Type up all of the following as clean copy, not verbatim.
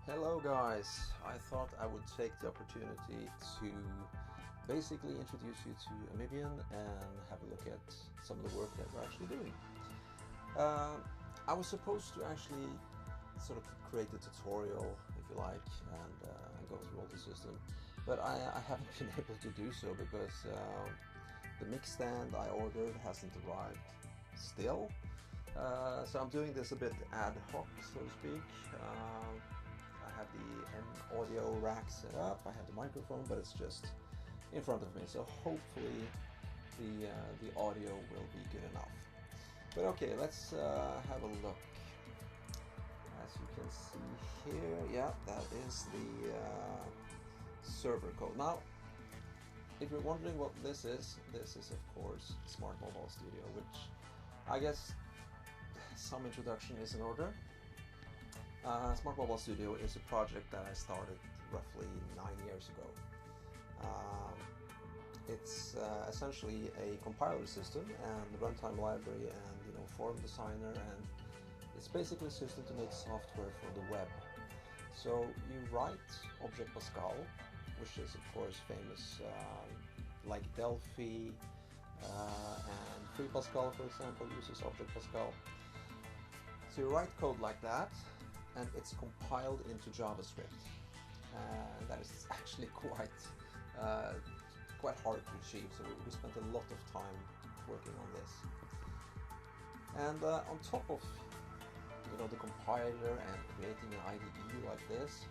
Hello guys, I thought I would take the opportunity to basically introduce you to Amibian and have a look at some of the work that we're actually doing. I was supposed to actually sort of create a tutorial, if you like, and go through all the system, but I haven't been able to do so because the mix stand I ordered hasn't arrived still. So I'm doing this a bit ad hoc, so to speak. I have the audio rack set up, I have the microphone, but it's just in front of me, so hopefully the audio will be good enough. But okay, let's have a look. As you can see here, yeah, that is the server code. Now, if you're wondering what this is of course Smart Mobile Studio, which I guess some introduction is in order. Smart Mobile Studio is a project that I started roughly 9 years ago. It's essentially a compiler system and runtime library and form designer, and it's basically a system to make software for the web. So you write Object Pascal, which is of course famous, like Delphi, and Free Pascal, for example, uses Object Pascal. So you write code like that, and it's compiled into JavaScript. That is actually quite hard to achieve, so we spent a lot of time working on this. And on top of the compiler and creating an IDE like this,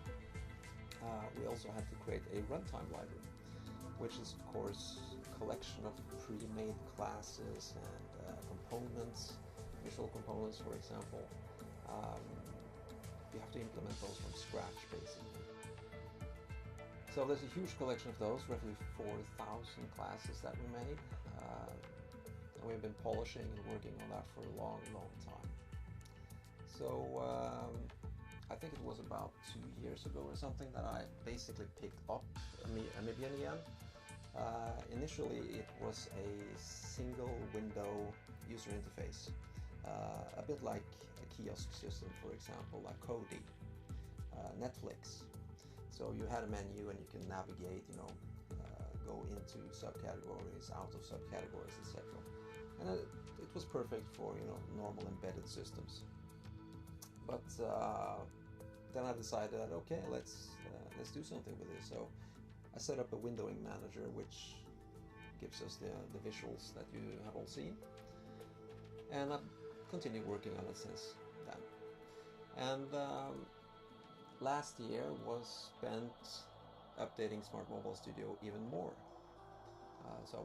we also had to create a runtime library, which is of course a collection of pre-made classes and components, visual components, for example. You have to implement those from scratch, basically. So there's a huge collection of those, roughly 4,000 classes that we made. And we've been polishing and working on that for a long time. So I think it was about 2 years ago or something that I basically picked up Amibian again. Initially it was a single window user interface. A bit like a kiosk system, for example, like Kodi, Netflix. So you had a menu and you can navigate, go into subcategories, out of subcategories, etc. And it was perfect for normal embedded systems. But then I decided that okay, let's do something with this. So I set up a windowing manager, which gives us the visuals that you have all seen, and I've continued working on it since then. And last year was spent updating Smart Mobile Studio even more. So I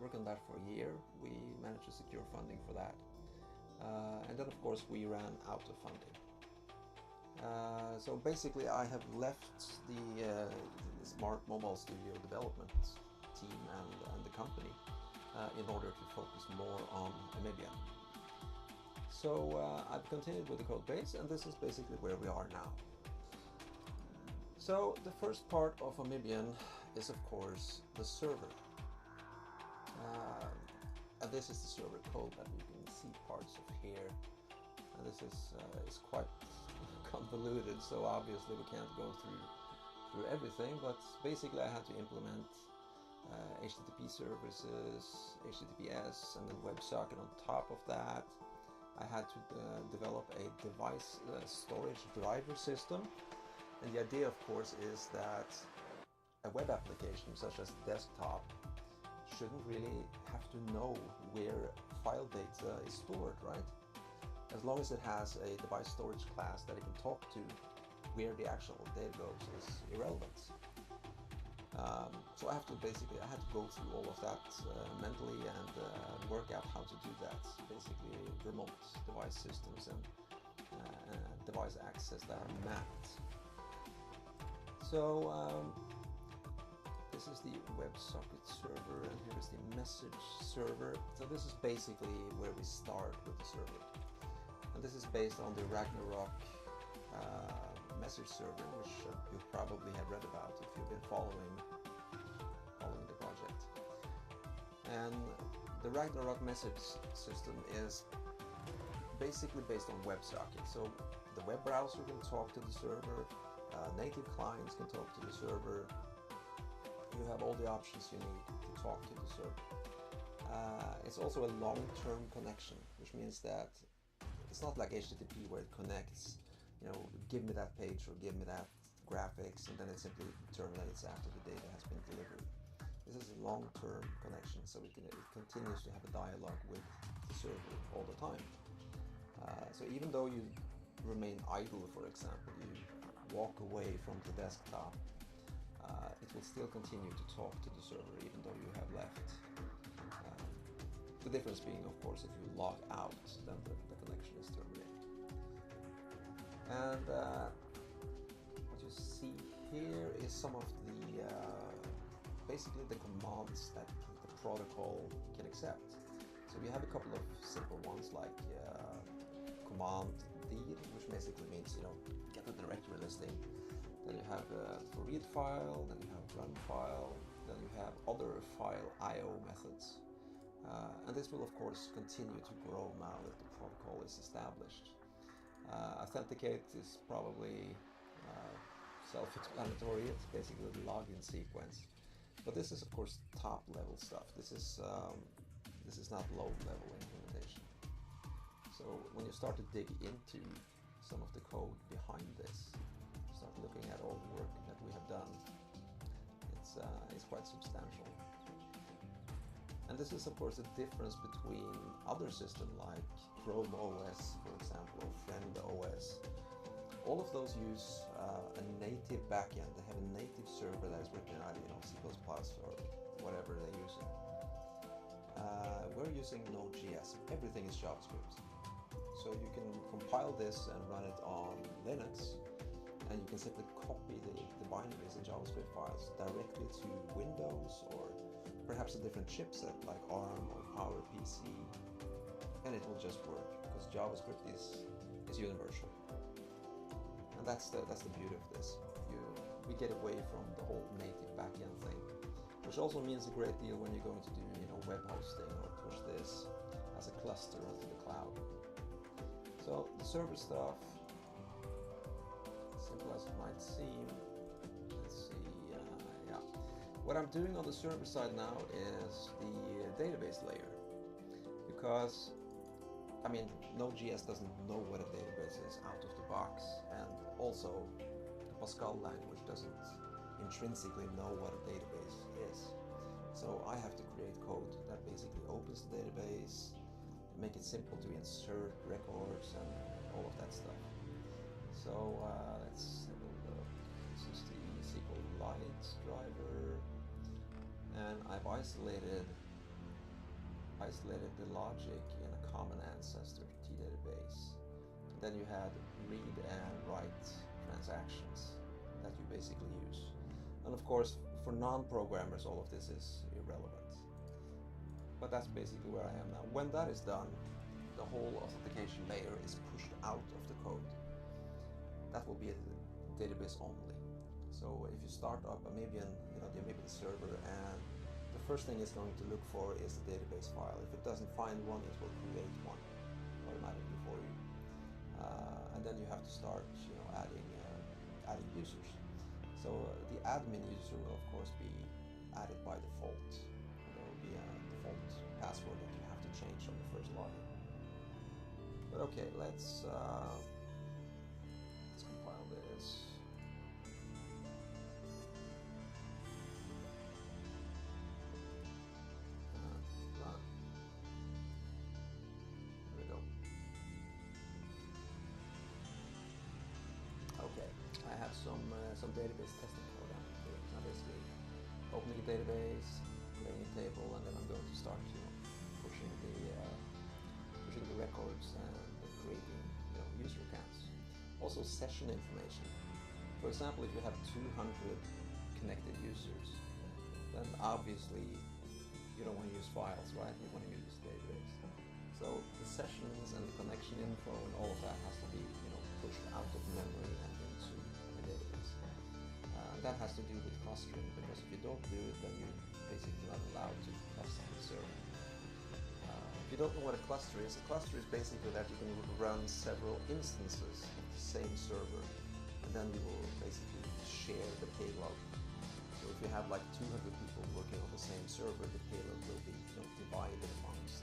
worked on that for a year. We managed to secure funding for that. And then of course we ran out of funding. So basically I have left the Smart Mobile Studio development team and the company in order to focus more on Amibian. So I've continued with the code base, and this is basically where we are now. So the first part of Amibian is of course the server. And this is the server code that you can see parts of here. And this is quite convoluted, so obviously we can't go through everything, but basically I had to implement HTTP services, HTTPS, and then WebSocket on top of that. I had to develop a device storage driver system, and the idea of course is that a web application such as desktop shouldn't really have to know where file data is stored, right? As long as it has a device storage class that it can talk to, where the actual data goes is irrelevant. So I had to go through all of that mentally and work out how to do that. Basically remote device systems and device access that are mapped. So this is the WebSocket server, and here is the message server. So this is basically where we start with the server. And this is based on the Ragnarok message server, which you probably have read about if you've been following the project. And the Ragnarok message system is basically based on WebSocket. So the web browser can talk to the server, Native clients can talk to the server. You have all the options you need to talk to the server. It's also a long-term connection, which means that it's not like HTTP where it connects, give me that page or give me that graphics, and then it simply terminates after the data has been delivered. This is a long-term connection, so it continues to have a dialogue with the server all the time. So even though you remain idle, for example, you walk away from the desktop, it will still continue to talk to the server even though you have left. The difference being, of course, if you log out, then the connection is terminated. And what you see here is some of the basically the commands that the protocol can accept. So we have a couple of simple ones like command dir, which basically means get a directory listing. Then you have for read file, then you have run file, then you have other file IO methods. And this will of course continue to grow now that the protocol is established. Authenticate is probably self-explanatory. It's basically the login sequence. But this is of course top level stuff. This is not low level implementation. So when you start to dig into some of the code behind this, start looking at all the work that we have done, it's quite substantial. And this is of course a difference between other systems like Chrome OS, for example, or Friend OS. All of those use a native backend. They have a native server that is written out of C++ or whatever they're using. We're using Node.js. Everything is JavaScript. So you can compile this and run it on Linux, and you can simply copy the binaries and JavaScript files directly to Windows or perhaps a different chipset like ARM or PowerPC, and it will just work because JavaScript is universal. And that's the beauty of this. We get away from the whole native backend thing, which also means a great deal when you're going to do web hosting or push this as a cluster onto the cloud. So the server stuff, simple as it might seem. Let's see, yeah. What I'm doing on the server side now is the database layer, because Node.js doesn't know what a database is out of the box, and also the Pascal language doesn't intrinsically know what a database is. So I have to create code that basically opens the database, make it simple to insert records and all of that stuff. So let's have a look. This is the SQLite driver, and I've isolated the logic in a common ancestor T database. Then you had read and write transactions that you basically use. And of course, for non-programmers, all of this is irrelevant. But that's basically where I am now. When that is done, the whole authentication layer is pushed out of the code. That will be a database only. So if you start up Amibian, the Amibian server, and the first thing it's going to look for is the database file. If it doesn't find one, it will create one automatically for you. And then you have to start, adding users. So the admin user will of course be added by default. There will be a default password that you have to change on the first login. But okay, let's compile this. Run. There we go. Okay, I have some database testing code down here. Now basically opening a database, creating a table, and then I'm going to start pushing the records and creating user accounts. Also session information. For example, if you have 200 connected users, then obviously you don't want to use files, right? You want to use the database. So the sessions and the connection info and all of that has to be pushed out of memory and into the database. That has to do with clustering, because if you don't do it, then you're basically not allowed to cluster the server. If you don't know what a cluster is basically that you can run several instances of the same server, and and then you will basically share the payload. So if you have like 200 people working on the same server, the payload will be divided amongst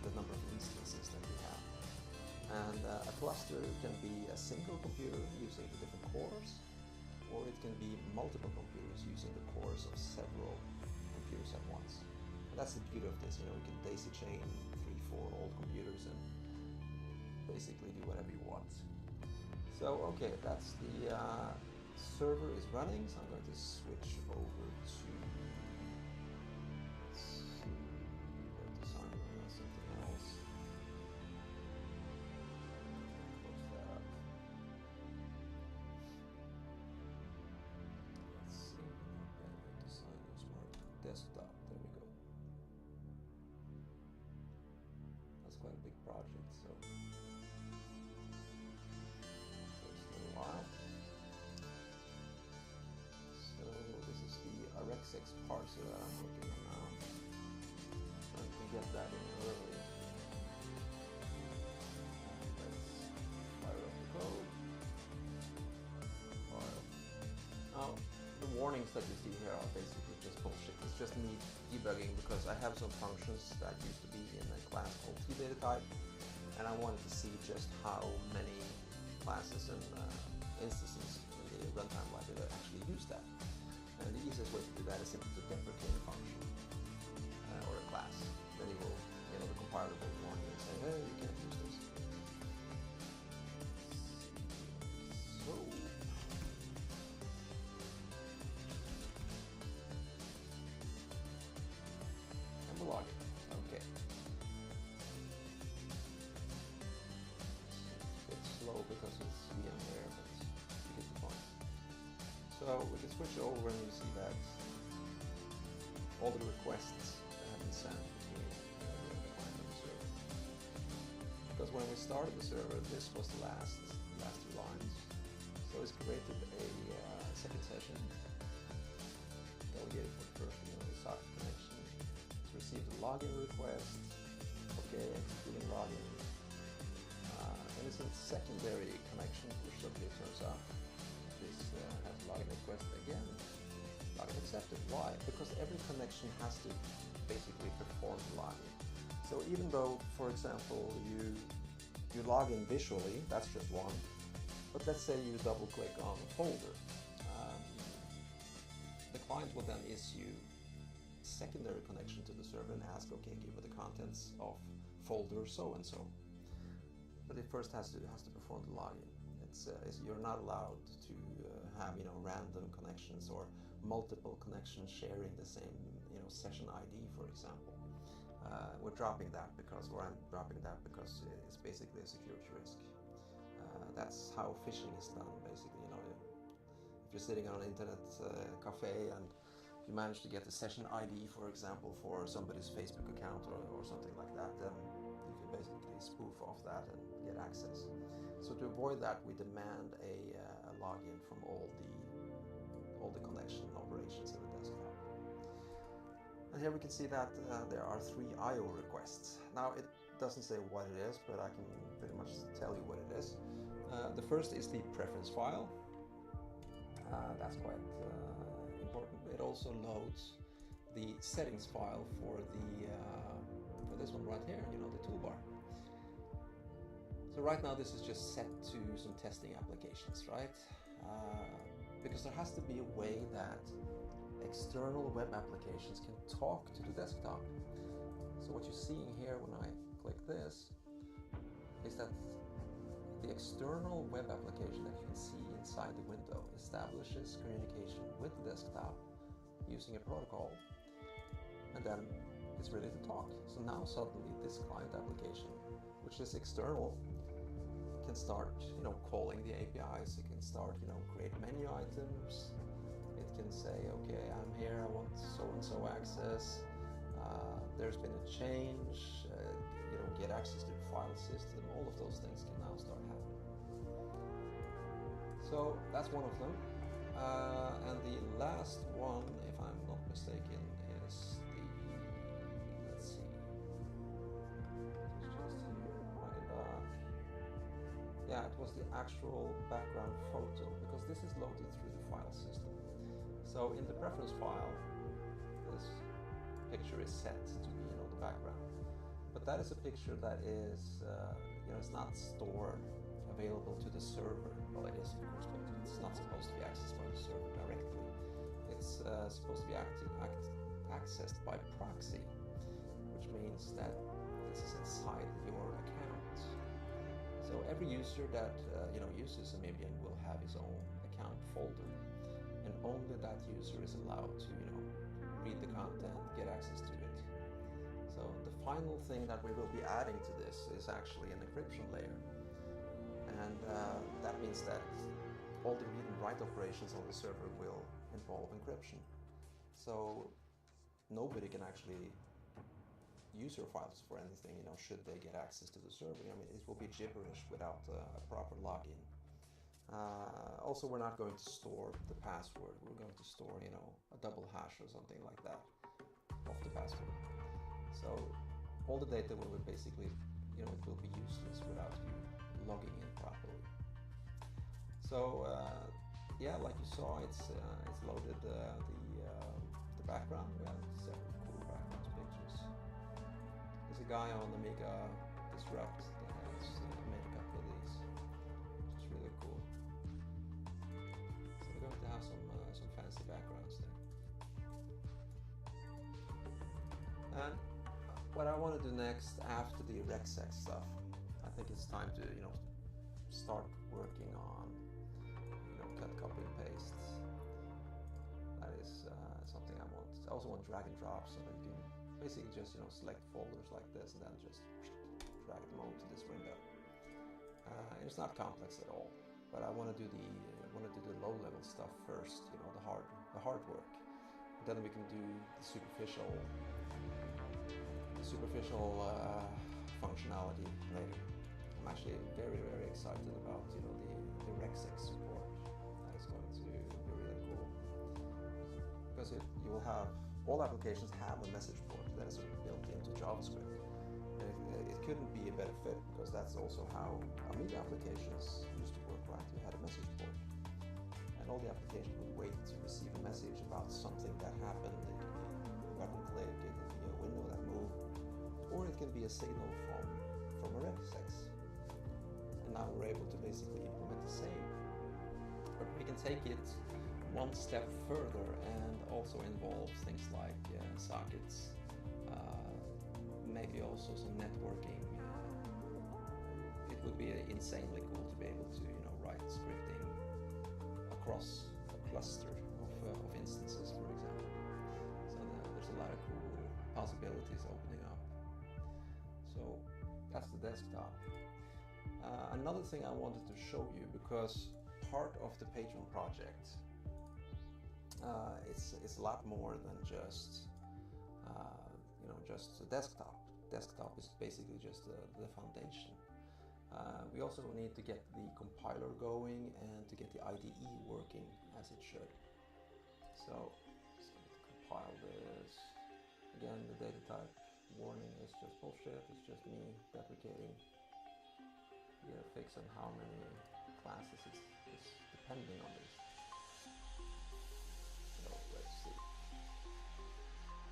the number of instances that you have. And a cluster can be a single computer using the different cores, or it can be multiple computers using the cores of several computers at once. And that's the beauty of this, you can daisy chain 3-4 old computers and basically do whatever you want. So okay, that's the server is running, so I'm going to switch over to something else. Close that up. Let's see. Design your smart desktop. There we go. That's quite a big project, so takes a little while. So this is the RxX parser that I'm working on now. Trying to get that in early. Let's fire up the code. Now, the warnings that you see here are basically just bullshit. It's just me debugging because I have some functions that used to be in a class called tDataType, and I wanted to see just how many classes and instances in the runtime library that actually use that. And the easiest way to do that is simply to deprecate a function or a class. Then you will, the compiler will warn you and say, hey, you can't use this. So, and we'll log it. Okay. It's a bit slow because it's VMware, but you get the point. So we can switch over and you see that all the requests have been sent between the client and the server. Because when we started the server, this was the last 2 lines. So it's created a second session, delegated for the first the socket connection. It's received a login request. Okay, executing login. And it's a secondary connection, which suddenly turns out this has a login request again. Login accepted. Why? Because every connection has to basically perform the login. So even though, for example, you log in visually, that's just one. But let's say you double click on a folder. The client will then issue a secondary connection to the server and ask, okay, give me the contents of folder so and so. But it first has to perform the login. You're not allowed to have random connections or multiple connections sharing the same session ID, for example. We're dropping that because I'm dropping that because it's basically a security risk. That's how phishing is done, basically. If you're sitting on an internet cafe and you manage to get the session ID, for example, for somebody's Facebook account or something like that, then you can basically spoof off that and get access. So to avoid that, we demand a login from all the connection operations in the desktop. And here we can see that there are 3 I/O requests. Now it doesn't say what it is, but I can pretty much tell you what it is. The first is the preference file. That's quite important. It also loads the settings file for this one right here, the toolbar. So right now this is just set to some testing applications, right? Because there has to be a way that external web applications can talk to the desktop. So what you're seeing here when I click this is that the external web application that you can see inside the window establishes communication with the desktop using a protocol, and then it's ready to talk. So now suddenly this client application, which is external, can start calling the APIs. It can start create menu items. It can say, okay, I'm here, I want so and so access. There's been a change, get access to the file system. All of those things can now start happening. So that's one of them. And the last one, if I'm not mistaken, is let's see, it's just here, drag and drop. Yeah, it was was the actual background photo, because this is loaded through the file system. So in the preference file, this picture is set to be, the background. But that is a picture that is, it's not stored available to the server. Well, it is, of course, but it's not supposed to be accessed by the server directly. It's supposed to be accessed by proxy, which means that this is inside your account. So every user that uses Amibian will have his own account folder, and only that user is allowed to read the content, get access to it. So the final thing that we will be adding to this is actually an encryption layer, and that means that all the read and write operations on the server will involve encryption. So nobody can actually use your files for anything, should they get access to the server. I mean, it will be gibberish without a proper login. Also, we're not going to store the password. We're going to store, a double hash or something like that of the password. So all the data will basically, it will be useless without you logging in properly. So yeah, like you saw, it's loaded the background. We have several cool background pictures. There's a guy on Amiga Disrupt that has made a couple of these, which is really cool. So we're going to have some fancy backgrounds there. And what I want to do next after the regsex stuff, I think it's time to start working on cut, copy, and paste. That is something I want. I also want drag and drop, so that you can basically just select folders like this and then just drag them onto this window. It's not complex at all, but I want to do the low level stuff first. The hard work. And then we can do the superficial functionality later. I'm actually very, very excited about the regsex support. That is going to be really cool, because you will have all applications have a message port that is built into JavaScript. And it couldn't be a better fit, because that's also how Amiga applications used to work, right? You had a message port, and all the application would wait to receive a message about something that happened. It could be a button click, it could be a window that moved, or it can be a signal from a regsex. And now we're able to basically implement the same, but we can take it one step further and also involve things like sockets, maybe also some networking. It would be insanely cool to be able to write scripting across a cluster of instances, for example. So there's a lot of cool possibilities opening up. So that's the desktop. Another thing I wanted to show you, because part of the Patreon project, it's a lot more than just just a desktop. Desktop is basically just the foundation. We also need to get the compiler going and to get the IDE working as it should. So just going to compile this. Again, the data type warning is just bullshit. It's just me deprecating. Get a fix on how many classes is depending on this. So let's see.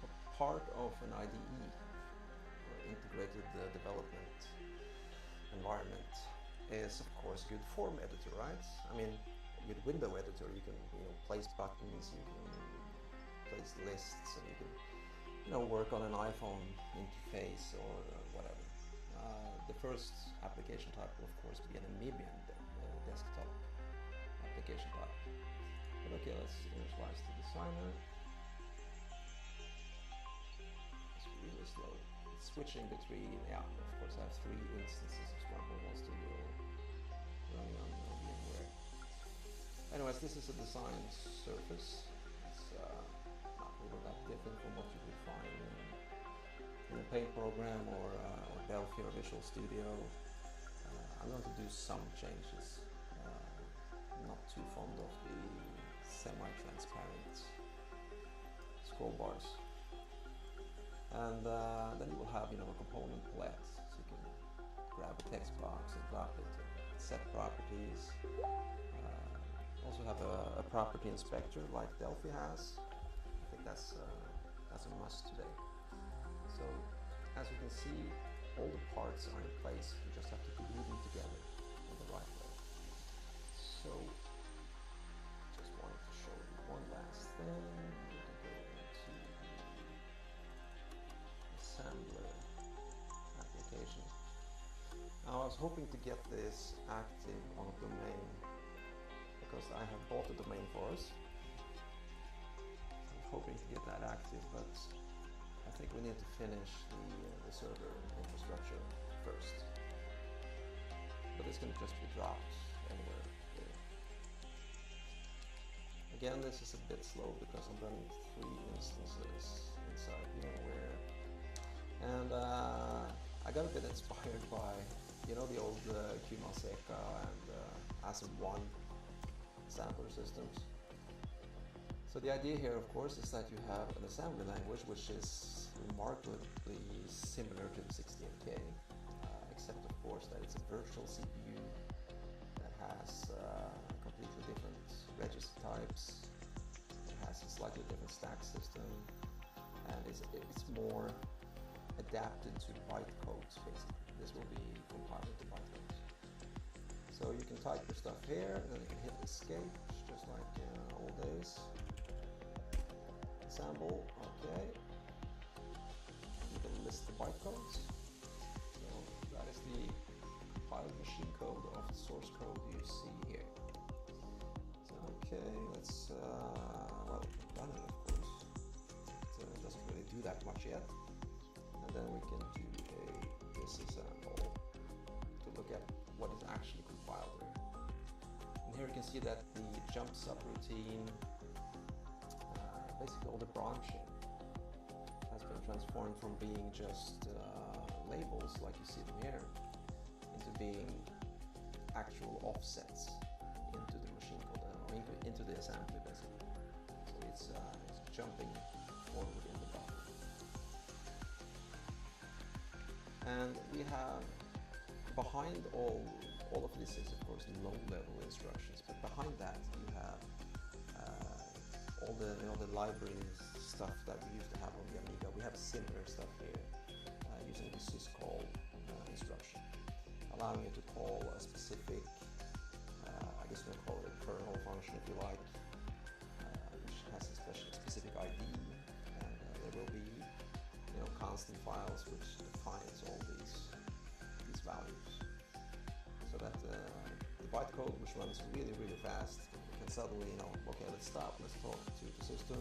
A part of an IDE, or integrated development environment, is of course a good form editor, right? I mean, with window editor you can place buttons, you can place lists, and you can work on an iPhone interface or whatever. The first application type will of course be an Amibian desktop application type. But okay, let's initialize the designer. It's really slow. It's switching between, of course I have 3 instances of Mobile Studio running on VMware. Anyways, this is a design surface. It's not really that different from what you would find in a paint program or Delphi or Visual Studio. I'm going to do some changes. I'm not too fond of the semi-transparent scroll bars. And then you will have a component palette, so you can grab a text box and drop it, set properties. Also have a property inspector like Delphi has. I think that's a must today. So as you can see, all the parts are in place. You just have to glue them together in the right way. So just wanted to show you one last thing. We can go into the assembler application. Now I was hoping to get this active on a domain because I have bought the domain for us. I was hoping to get that active, but I think we need to finish the server infrastructure first. But this can just be dropped anywhere here. Again, this is a bit slow because I'm running 3 instances inside VMware. And I got a bit inspired by, you know, the old Qmaseca and ASM1 sampler systems. So the idea here, of course, is that you have an assembly language which is remarkably similar to the 16K, except of course that it's a virtual CPU that has completely different register types, it has a slightly different stack system, and it's more adapted to bytecodes basically. This will be compiled to bytecodes. So you can type your stuff here, and then you can hit escape, just like old days. Assemble, okay. You can list the bytecodes. So that is the compiled machine code of the source code you see here. So okay, let's well, run it of course. It doesn't really do that much yet. And then we can do a disassemble to look at what is actually compiled here. And here you can see that the jump subroutine, basically all the branching has been transformed from being just labels like you see them here into being actual offsets into the machine code, into the assembly basically. So it's jumping forward in the buffer. And we have behind all of this is of course low-level instructions, but behind that you have all the the library stuff that we used to have on the Amiga. We have similar stuff here using the syscall instruction, allowing you to call a specific, I guess we'll call it a kernel function if you like, which has a specific ID, and there will be constant files which defines all these values, so that the bytecode, which runs really fast, can suddenly okay, let's stop, let's talk to the system,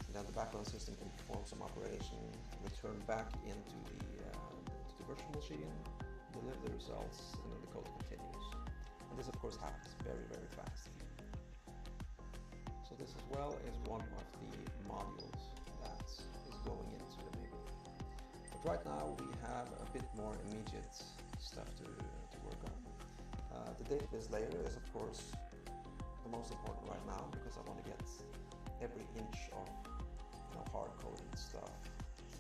and then the background system can perform some operation, return back into the virtual machine, deliver the results, and then the code continues. And this of course happens very fast. So this as well is one of the modules that is going into the Amiga. But right now we have a bit more immediate stuff to work on. The database layer is of course the most important right now, because I want to get every inch of hard-coded stuff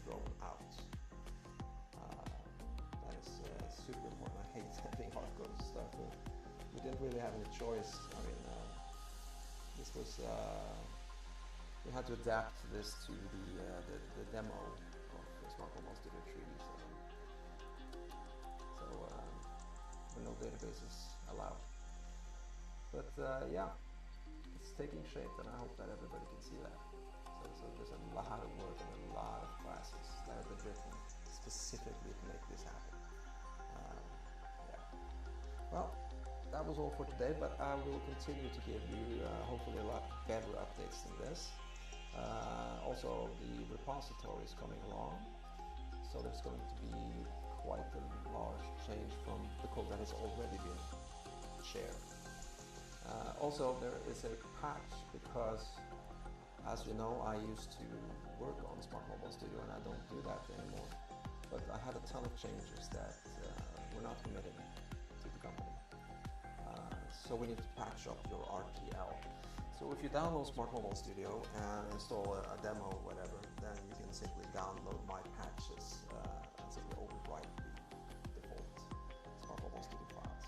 thrown out. That is super important. I hate having hard-coded stuff, but we didn't really have any choice. I mean, this was we had to adapt this to the demo of Smart Mobile Studio 3D. So no databases allowed. But yeah, it's taking shape, and I hope that everybody can see that. So there's a lot of work and a lot of classes that have been written specifically to make this happen. Yeah. Well, that was all for today, but I will continue to give you hopefully a lot better updates than this. Also, the repository is coming along, so there's going to be quite a large change from the code that has already been shared. Also, there is a patch because, as you know, I used to work on Smart Mobile Studio and I don't do that anymore. But I had a ton of changes that were not committed to the company. So we need to patch up your RTL. So if you download Smart Mobile Studio and install a demo or whatever, then you can simply download my patches and simply overwrite the default Smart Mobile Studio files.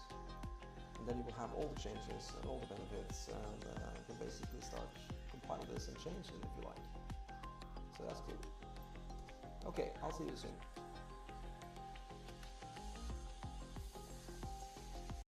And then you will have all the changes and all the benefits, and you can basically start compile this and change it if you like. So that's cool. Okay, I'll see you soon.